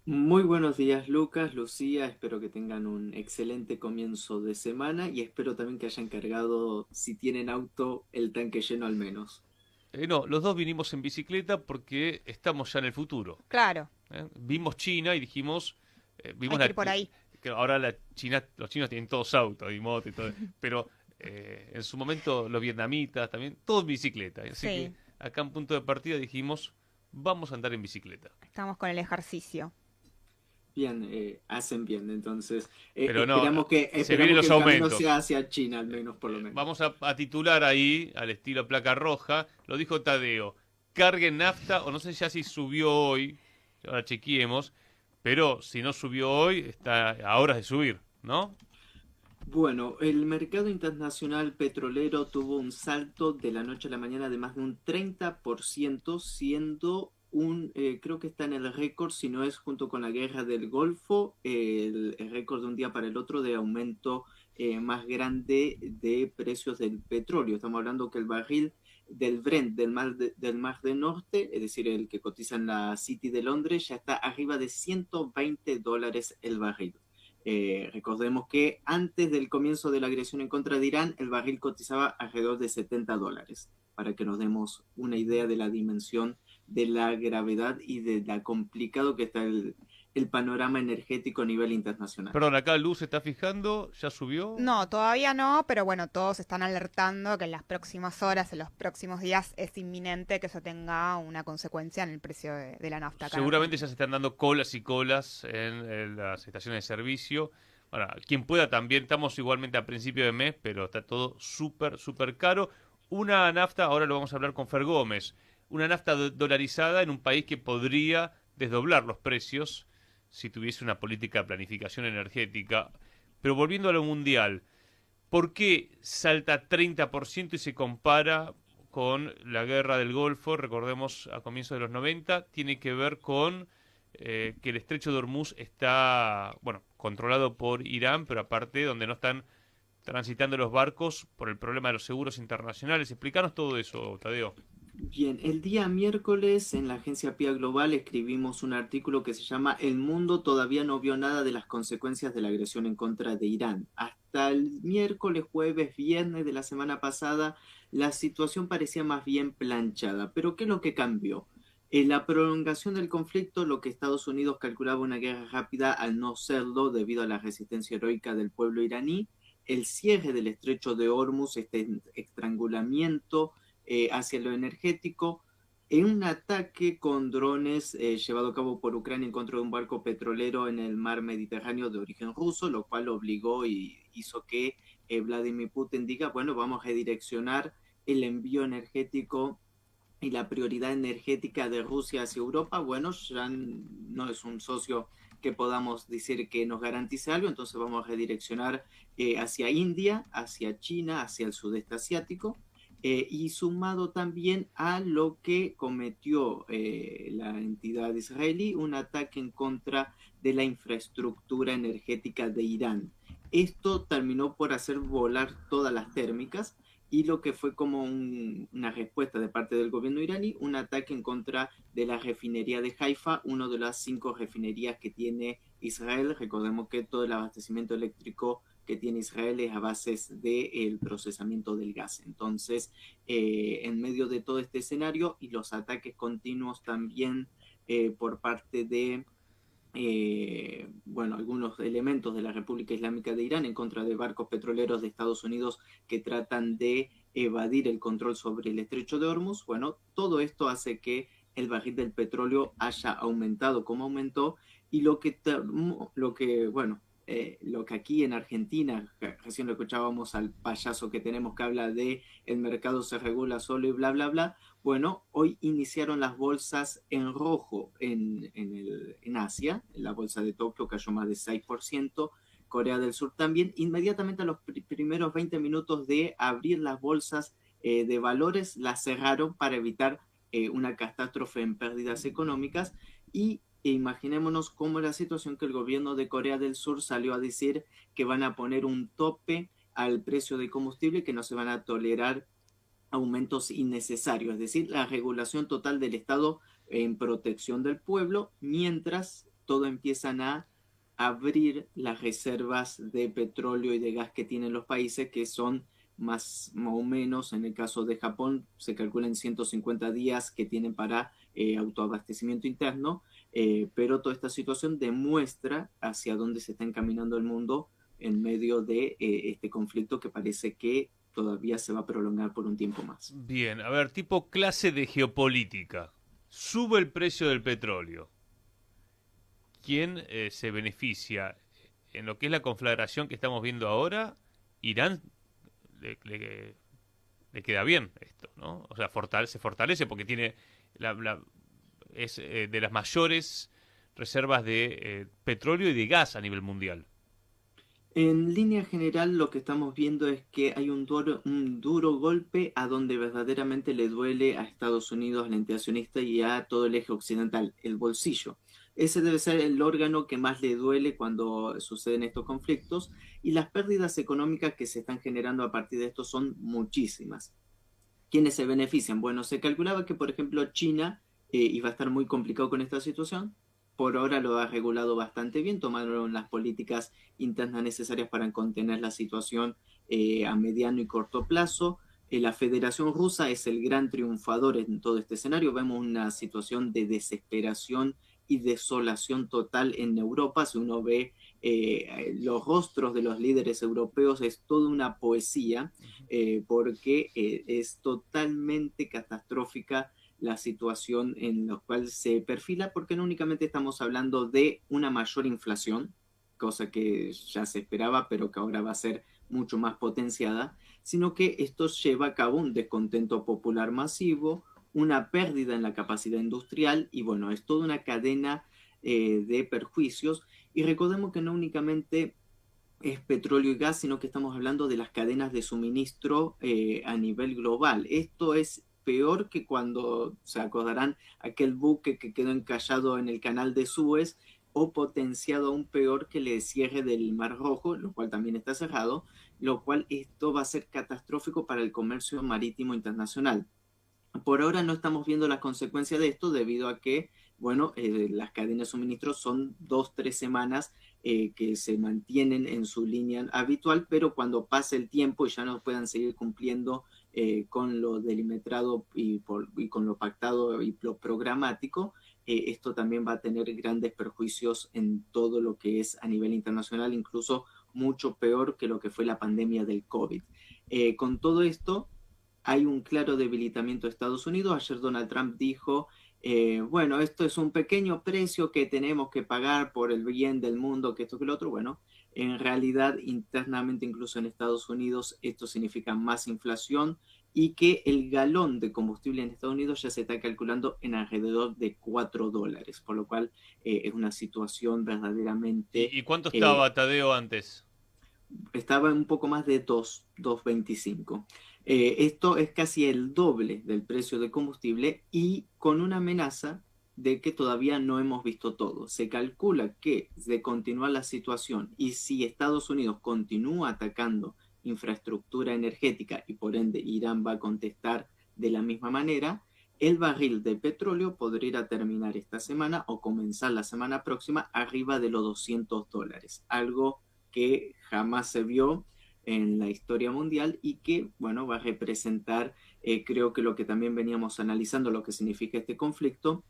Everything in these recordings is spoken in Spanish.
Muy buenos días, Lucas, Lucía. Espero que tengan un excelente comienzo de semana y espero también que hayan cargado, si tienen auto, el tanque lleno al menos. No, los dos vinimos en bicicleta porque estamos ya en el futuro. Claro, Vimos China y dijimos, hay vimos que ir por ahí. que ahora los chinos tienen todos autos y motos y todo, pero en su momento los vietnamitas también, todos en bicicleta. Así que Sí, acá en punto de partida dijimos, vamos a andar en bicicleta. estamos con el ejercicio. Bien, hacen bien. Entonces, Pero no, se vienen esperamos que los el camino aumentos. sea hacia China, al menos por lo menos. Vamos a titular ahí, al estilo placa roja, lo dijo Tadeo, carguen nafta, o no sé ya si subió hoy, ahora chequeemos, pero si no subió hoy, está a horas de subir, ¿no? Bueno, el mercado internacional petrolero tuvo un salto de la noche a la mañana de más de un 30%, siendo creo que está en el récord, si no es junto con la guerra del Golfo, el récord de un día para el otro de aumento más grande de precios del petróleo. Estamos hablando que el barril del Brent del Mar del Norte, es decir, el que cotiza en la City de Londres, ya está arriba de $120 el barril. Recordemos que antes del comienzo de la agresión en contra de Irán, el barril cotizaba alrededor de $70, para que nos demos una idea de la dimensión de la gravedad y de la complicado que está el panorama energético a nivel internacional. Perdón, acá Luz se está fijando, ya subió. No, todavía no, pero bueno, todos están alertando que en las próximas horas, en los próximos días, es inminente que eso tenga una consecuencia en el precio de la nafta acá en Seguramente ya Argentina. se están dando colas y colas en las estaciones de servicio. Ahora, quien pueda también, estamos igualmente a principio de mes, pero está todo súper, súper caro. Una nafta, ahora lo vamos a hablar con Fer Gómez, una nafta dolarizada en un país que podría desdoblar los precios si tuviese una política de planificación energética. Pero volviendo a lo mundial, ¿por qué salta 30% y se compara con la guerra del Golfo? Recordemos a comienzos de los 90, tiene que ver con que el estrecho de Hormuz está, bueno, controlado por Irán, pero aparte donde no están transitando los barcos por el problema de los seguros internacionales. Explícanos todo eso, Tadeo. Bien, el día miércoles en la agencia PIA Global escribimos un artículo que se llama El mundo todavía no vio nada de las consecuencias de la agresión en contra de Irán. Hasta el miércoles, jueves, viernes de la semana pasada, la situación parecía más bien planchada. Pero ¿qué es lo que cambió? En la prolongación del conflicto, lo que Estados Unidos calculaba una guerra rápida al no serlo debido a la resistencia heroica del pueblo iraní, el cierre del estrecho de Hormuz, este estrangulamiento hacia lo energético en un ataque con drones llevado a cabo por Ucrania en contra de un barco petrolero en el mar Mediterráneo de origen ruso, lo cual obligó y hizo que Vladimir Putin diga, bueno, vamos a redireccionar el envío energético y la prioridad energética de Rusia hacia Europa. Bueno, ya no es un socio que podamos decir que nos garantice algo, entonces vamos a redireccionar hacia India, hacia China, hacia el sudeste asiático, y sumado también a lo que cometió la entidad israelí, un ataque en contra de la infraestructura energética de Irán. Esto terminó por hacer volar todas las térmicas y lo que fue como una respuesta de parte del gobierno iraní, un ataque en contra de la refinería de Haifa, una de las 5 refinerías que tiene Israel. Recordemos que todo el abastecimiento eléctrico que tiene Israel es a bases del procesamiento del gas. Entonces, en medio de todo este escenario y los ataques continuos también por parte de bueno, algunos elementos de la República Islámica de Irán en contra de barcos petroleros de Estados Unidos que tratan de evadir el control sobre el estrecho de Hormuz. Bueno, todo esto hace que el barril del petróleo haya aumentado como aumentó y lo que aquí en Argentina, recién lo escuchábamos al payaso que tenemos que habla de el mercado se regula solo y bla, bla, bla. Bueno, hoy iniciaron las bolsas en rojo en Asia. La bolsa de Tokio cayó más de 6%. Corea del Sur también. Inmediatamente a los primeros 20 minutos de abrir las bolsas de valores, las cerraron para evitar una catástrofe en pérdidas económicas. Y imaginémonos cómo es la situación que el gobierno de Corea del Sur salió a decir que van a poner un tope al precio de combustible, que no se van a tolerar aumentos innecesarios, es decir, la regulación total del Estado en protección del pueblo, mientras todo empiezan a abrir las reservas de petróleo y de gas que tienen los países, que son más o menos, en el caso de Japón, se calcula en 150 días que tienen para autoabastecimiento interno, pero toda esta situación demuestra hacia dónde se está encaminando el mundo en medio de este conflicto que parece que todavía se va a prolongar por un tiempo más. Bien, a ver, tipo clase de geopolítica. Sube el precio del petróleo. ¿Quién se beneficia? En lo que es la conflagración que estamos viendo ahora, Irán le queda bien esto, ¿no? O sea, se fortalece porque tiene es de las mayores reservas de petróleo y de gas a nivel mundial. En línea general, lo que estamos viendo es que hay un duro golpe a donde verdaderamente le duele a Estados Unidos, al ente accionista y a todo el eje occidental, el bolsillo. Ese debe ser el órgano que más le duele cuando suceden estos conflictos, y las pérdidas económicas que se están generando a partir de esto son muchísimas. ¿Quiénes se benefician? Bueno, se calculaba que, por ejemplo, China iba a estar muy complicado con esta situación. Por ahora lo ha regulado bastante bien, tomaron las políticas internas necesarias para contener la situación a mediano y corto plazo. La Federación Rusa es el gran triunfador en todo este escenario. Vemos una situación de desesperación y desolación total en Europa. Si uno ve los rostros de los líderes europeos, es toda una poesía, porque es totalmente catastrófica la situación en la cual se perfila, porque no únicamente estamos hablando de una mayor inflación, cosa que ya se esperaba, pero que ahora va a ser mucho más potenciada, sino que esto lleva a cabo un descontento popular masivo, una pérdida en la capacidad industrial, y bueno, es toda una cadena de perjuicios. Y recordemos que no únicamente es petróleo y gas, sino que estamos hablando de las cadenas de suministro a nivel global. Esto es peor que cuando, se acordarán, aquel buque que quedó encallado en el canal de Suez, o potenciado aún peor que el cierre del Mar Rojo, lo cual también está cerrado, lo cual esto va a ser catastrófico para el comercio marítimo internacional. Por ahora no estamos viendo las consecuencias de esto, debido a que, bueno, las cadenas de suministro son 2, 3 semanas que se mantienen en su línea habitual, pero cuando pase el tiempo y ya no puedan seguir cumpliendo con lo delimitado y con lo pactado y lo programático, esto también va a tener grandes perjuicios en todo lo que es a nivel internacional, incluso mucho peor que lo que fue la pandemia del COVID. Con todo esto, hay un claro debilitamiento de Estados Unidos. Ayer Donald Trump dijo, bueno, esto es un pequeño precio que tenemos que pagar por el bien del mundo, que esto que lo otro. Bueno, en realidad, internamente, incluso en Estados Unidos, esto significa más inflación, y que el galón de combustible en Estados Unidos ya se está calculando en alrededor de $4, por lo cual es una situación verdaderamente... ¿Y cuánto eh, estaba Tadeo antes? estaba un poco más de 2.25. Esto es casi el doble del precio del combustible, y con una amenaza de que todavía no hemos visto todo. Se calcula que, de continuar la situación, y si Estados Unidos continúa atacando infraestructura energética y por ende Irán va a contestar de la misma manera, el barril de petróleo podría terminar esta semana o comenzar la semana próxima arriba de los $200, algo que jamás se vio en la historia mundial, y que, bueno, va a representar, creo que lo que también veníamos analizando, lo que significa este conflicto,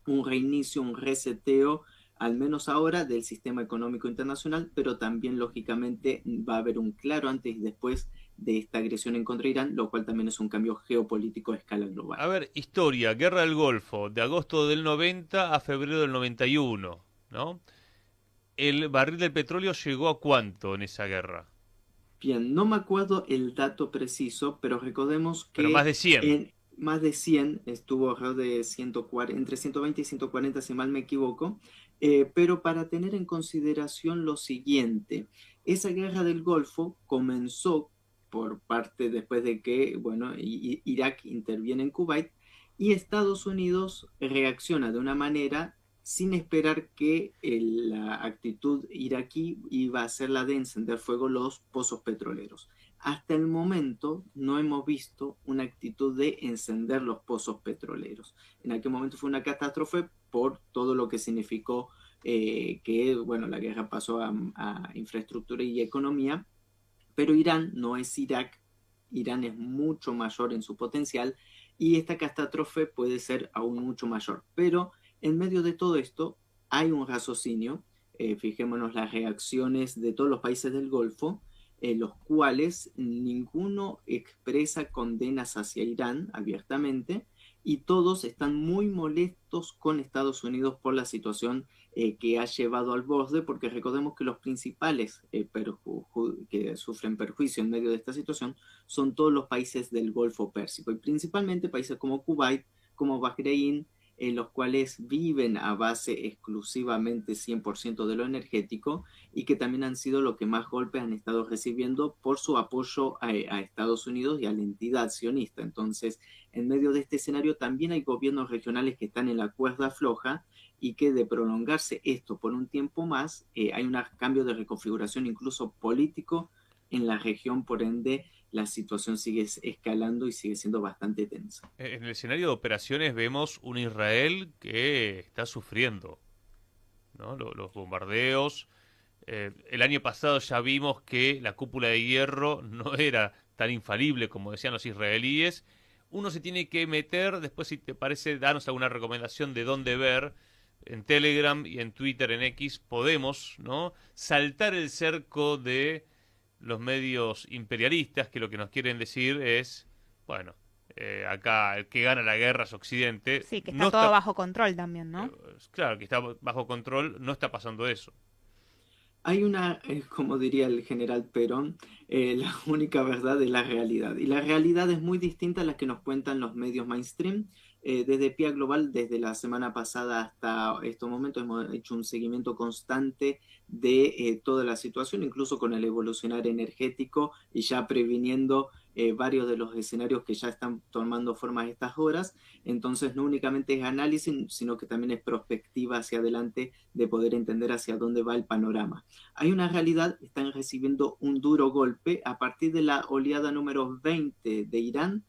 un reinicio, un reseteo, al menos ahora, del sistema económico internacional, pero también, lógicamente, va a haber un claro antes y después de esta agresión en contra de Irán, lo cual también es un cambio geopolítico a escala global. A ver, historia, Guerra del Golfo, de agosto del 90 a febrero del 91, ¿no? ¿El barril del petróleo llegó a cuánto en esa guerra? Bien, no me acuerdo el dato preciso, pero recordemos Pero más que de 100. en más de 100 estuvo alrededor de 140, entre 120 y 140, si mal me equivoco. Pero para tener en consideración lo siguiente, esa guerra del Golfo comenzó por parte después de que, bueno, Irak interviene en Kuwait, y Estados Unidos reacciona de una manera sin esperar que la actitud iraquí iba a ser la de encender fuego los pozos petroleros. Hasta el momento no hemos visto una actitud de encender los pozos petroleros. En aquel momento fue una catástrofe por todo lo que significó que, bueno, la guerra pasó a infraestructura y economía, pero Irán no es Irak, Irán es mucho mayor en su potencial y esta catástrofe puede ser aún mucho mayor. Pero en medio de todo esto hay un raciocinio, fijémonos las reacciones de todos los países del Golfo, los cuales ninguno expresa condenas hacia Irán abiertamente y todos están muy molestos con Estados Unidos por la situación que ha llevado al borde, porque recordemos que los principales que sufren perjuicio en medio de esta situación son todos los países del Golfo Pérsico, y principalmente países como Kuwait, como Bahrein, los cuales viven a base exclusivamente 100% de lo energético y que también han sido los que más golpes han estado recibiendo por su apoyo a Estados Unidos y a la entidad sionista. Entonces, en medio de este escenario también hay gobiernos regionales que están en la cuerda floja y que de prolongarse esto por un tiempo más, hay un cambio de reconfiguración incluso político en la región, por ende la situación sigue escalando y sigue siendo bastante tensa. En el escenario de operaciones vemos un Israel que está sufriendo, ¿no? Los bombardeos. El año pasado ya vimos que la cúpula de hierro no era tan infalible como decían los israelíes. Uno se tiene que meter, después si te parece, darnos alguna recomendación de dónde ver. En Telegram y en Twitter, en X, podemos, ¿no?, saltar el cerco de los medios imperialistas, que lo que nos quieren decir es, bueno, acá el que gana la guerra es Occidente. Sí, que está No todo está, bajo control también, ¿no? claro, que está bajo control, no está pasando eso. Hay una, como diría el general Perón, la única verdad es la realidad. Y la realidad es muy distinta a la que nos cuentan los medios mainstream. Desde PIA Global, desde la semana pasada hasta estos momentos, hemos hecho un seguimiento constante de toda la situación, incluso con el evolucionar energético y ya previniendo varios de los escenarios que ya están tomando forma a estas horas. Entonces, no únicamente es análisis, sino que también es perspectiva hacia adelante de poder entender hacia dónde va el panorama. Hay una realidad, están recibiendo un duro golpe a partir de la oleada número 20 de Irán.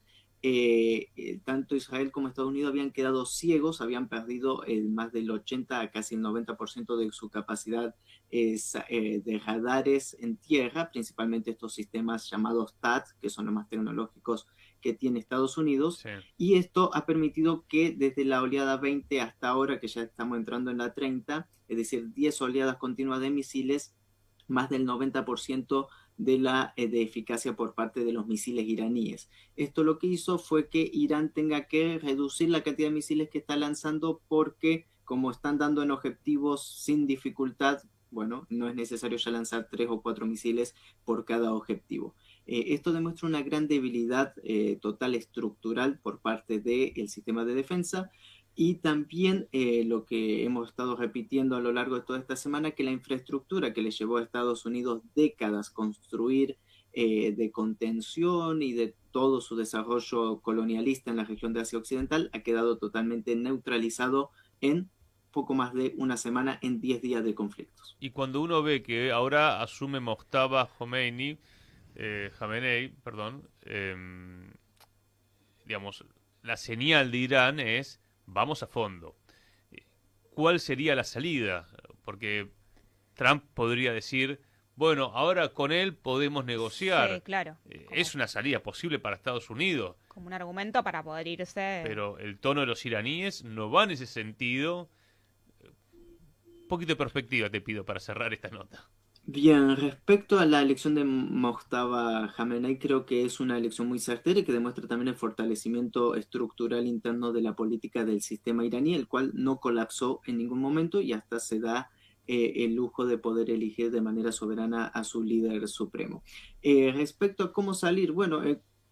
Tanto Israel como Estados Unidos habían quedado ciegos, habían perdido más del 80 a casi el 90% de su capacidad de radares en tierra, principalmente estos sistemas llamados THAAD, que son los más tecnológicos que tiene Estados Unidos, Sí. y esto ha permitido que desde la oleada 20 hasta ahora, que ya estamos entrando en la 30, es decir, 10 oleadas continuas de misiles, más del 90% de la de eficacia por parte de los misiles iraníes. Esto lo que hizo fue que Irán tenga que reducir la cantidad de misiles que está lanzando porque como están dando en objetivos sin dificultad, bueno, no es necesario ya lanzar 3 o 4 misiles por cada objetivo. Esto demuestra una gran debilidad total estructural por parte del sistema de defensa y también lo que hemos estado repitiendo a lo largo de toda esta semana, que la infraestructura que le llevó a Estados Unidos décadas construir de contención y de todo su desarrollo colonialista en la región de Asia Occidental ha quedado totalmente neutralizado en poco más de una semana, en 10 días de conflictos. Y cuando uno ve que ahora asume Mojtaba Khamenei, perdón, digamos, la señal de Irán es vamos a fondo. ¿Cuál sería la salida? Porque Trump podría decir, bueno, ahora con él podemos Sí, negociar. claro. Es una salida posible para Estados Unidos, Como un argumento para poder irse. pero el tono de los iraníes no va en ese sentido. Un poquito de perspectiva te pido para cerrar esta nota. Bien, respecto a la elección de Mojtaba Khamenei, creo que es una elección muy certera y que demuestra también el fortalecimiento estructural interno de la política del sistema iraní, el cual no colapsó en ningún momento y hasta se da el lujo de poder elegir de manera soberana a su líder supremo. Respecto a cómo salir, bueno,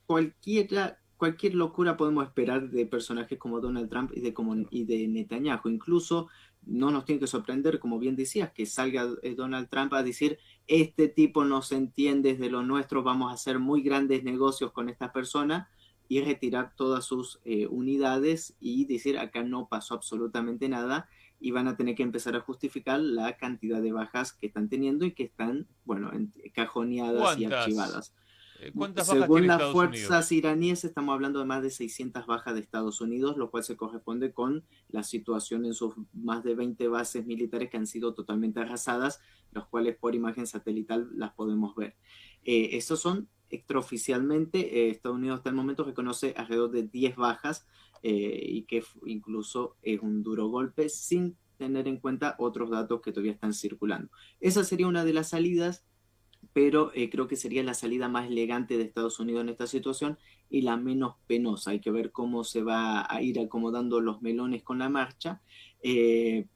cualquier locura podemos esperar de personajes como Donald Trump y de Netanyahu. Incluso no nos tiene que sorprender, como bien decías, que salga Donald Trump a decir, este tipo no se entiende de lo nuestro, vamos a hacer muy grandes negocios con esta persona y retirar todas sus unidades y decir, acá no pasó absolutamente nada y van a tener que empezar a justificar la cantidad de bajas que están teniendo y que están, bueno, cajoneadas y ¿Cuántas archivadas. ¿Cuántas bajas Según tiene las Estados fuerzas Unidos? iraníes, estamos hablando de más de 600 bajas de Estados Unidos, lo cual se corresponde con la situación en sus más de 20 bases militares que han sido totalmente arrasadas, los cuales por imagen satelital las podemos ver. Esos son extraoficialmente, Estados Unidos hasta el momento reconoce alrededor de 10 bajas y que incluso es un duro golpe sin tener en cuenta otros datos que todavía están circulando. Esa sería una de las salidas, pero creo que sería la salida más elegante de Estados Unidos en esta situación y la menos penosa. Hay que ver cómo se va a ir acomodando los melones con la marcha,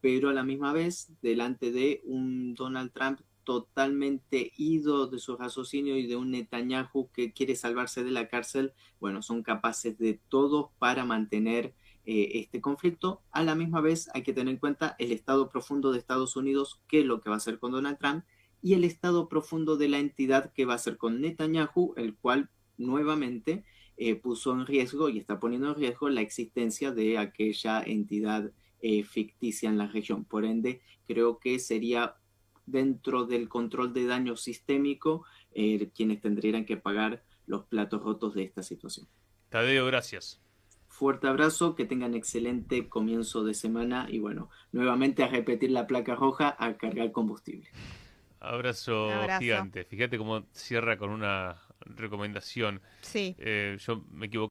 pero a la misma vez, delante de un Donald Trump totalmente ido de su raciocinio y de un Netanyahu que quiere salvarse de la cárcel, bueno, son capaces de todo para mantener este conflicto. A la misma vez hay que tener en cuenta el estado profundo de Estados Unidos, qué es lo que va a hacer con Donald Trump, y el estado profundo de la entidad que va a ser con Netanyahu, el cual nuevamente puso en riesgo y está poniendo en riesgo la existencia de aquella entidad ficticia en la región. Por ende, creo que sería dentro del control de daño sistémico quienes tendrían que pagar los platos rotos de esta situación. Tadeo, gracias. Fuerte abrazo, que tengan excelente comienzo de semana y bueno, nuevamente a repetir la placa roja, a cargar combustible. Un Abrazo abrazo. gigante. Fíjate cómo cierra con una recomendación. Sí. Yo me equivoqué.